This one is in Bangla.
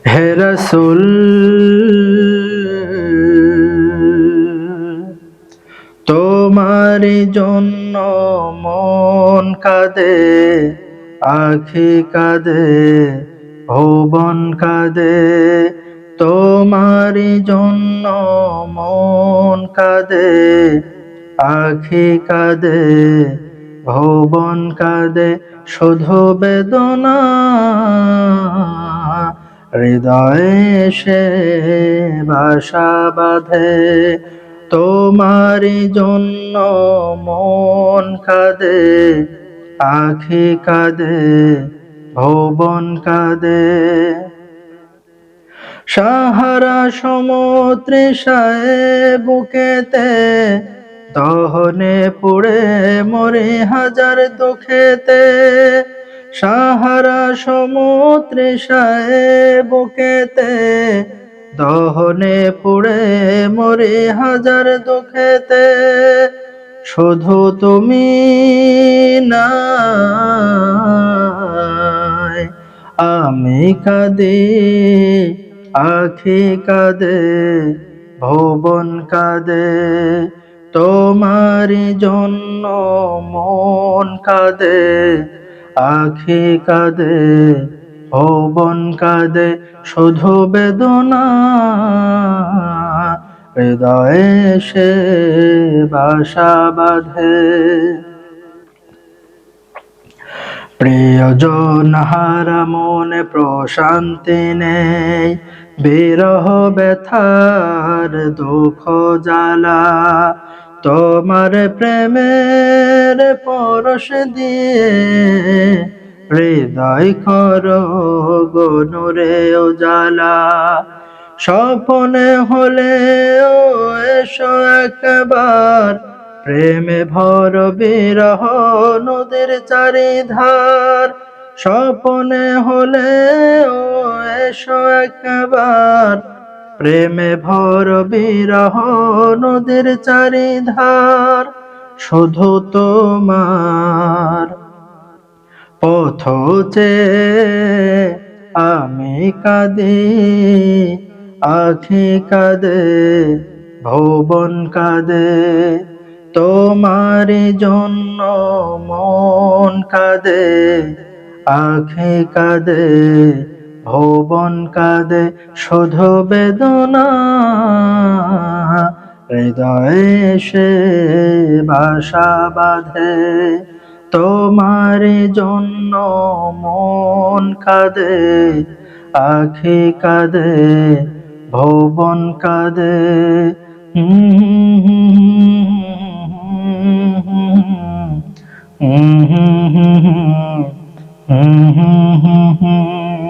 হে রাসূল তোমারি জন্য মন কাঁদে, আখি কাঁদে, ভুবন কাঁদে। তোমারি জন্য মন কাঁদে, আখি কাঁদে, ভুবন কাঁদে। শুধু বেদনা হৃদয়ে সে বাসা বাঁধে। তোমারি জন্য মন কাঁদে, আখি কাঁদে, ভুবন কাঁদে। সাহারা সমুদ্রেশায় বুকেতে, দহনে পুড়ে মরি হাজার দুঃখেতে। সাহারা সমুদ্রেশায় বুকেতে, দহনে পুড়ে মরি হাজার দুঃখেতে। শুধু তুমি নাই আমি কাঁদি, আখি কাঁদে, ভুবন কাঁদে। তোমারি জন্য মন কাঁদে, আখি কাঁদে, ভুবন কাঁদে। শুধু বেদনা হৃদয়ে সে বাসা বাঁধে। প্রিয়জন হারা মনে প্রশান্তি নেই, বিরহ ব্যথার দুঃখ জ্বালা। তোমার প্রেমের পরশ দিয়ে হৃদয় করো গো নূরে উজালা। স্বপ্নে হলেও এসো একবার, প্রেমে ভর বিরহ নদীর চারিধার। স্বপ্নে হলেও এসো একবার, প্রেমে ভর বিরহ নদীর চারিধার। শুধু তোমার পথ চেয়ে আমি কাঁদি, আখি কাঁদে, ভুবন কাঁদে। তোমারি জন্য মন কাঁদে, আখি কাঁদে, ভুবন কাঁদে। শুধু বেদনা হৃদয়ে সে বাসা বাঁধে। তোমারি জন্য মন কাঁদে, আখি কাঁদে, ভুবন কাঁদে। হুম হুম হুম হুম হুম হুম হুম হুম হুম।